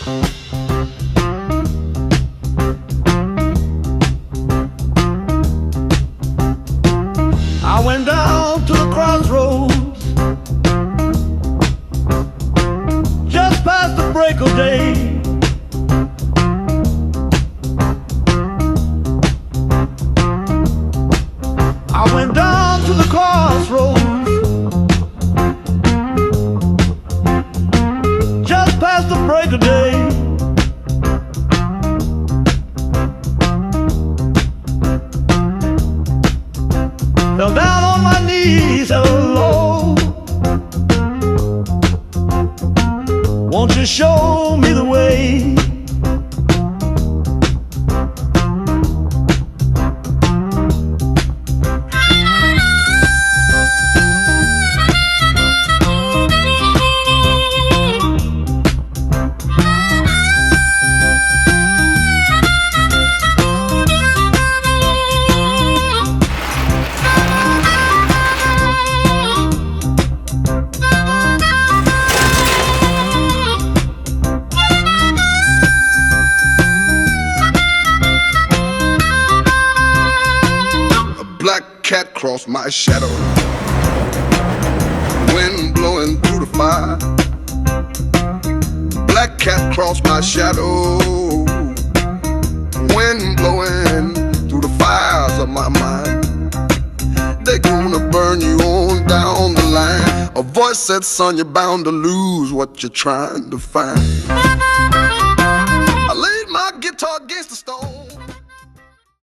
I went down to the crossroads just past the break of day. I went down to the crossroads just past the break of day. Fell down on my knees, hello, won't you show me the way? Black cat crossed my shadow, wind blowing through the fire. Black cat crossed my shadow, wind blowing through the fires of my mind. They're gonna burn you on down the line. A voice said, son, you're bound to lose what you're trying to find.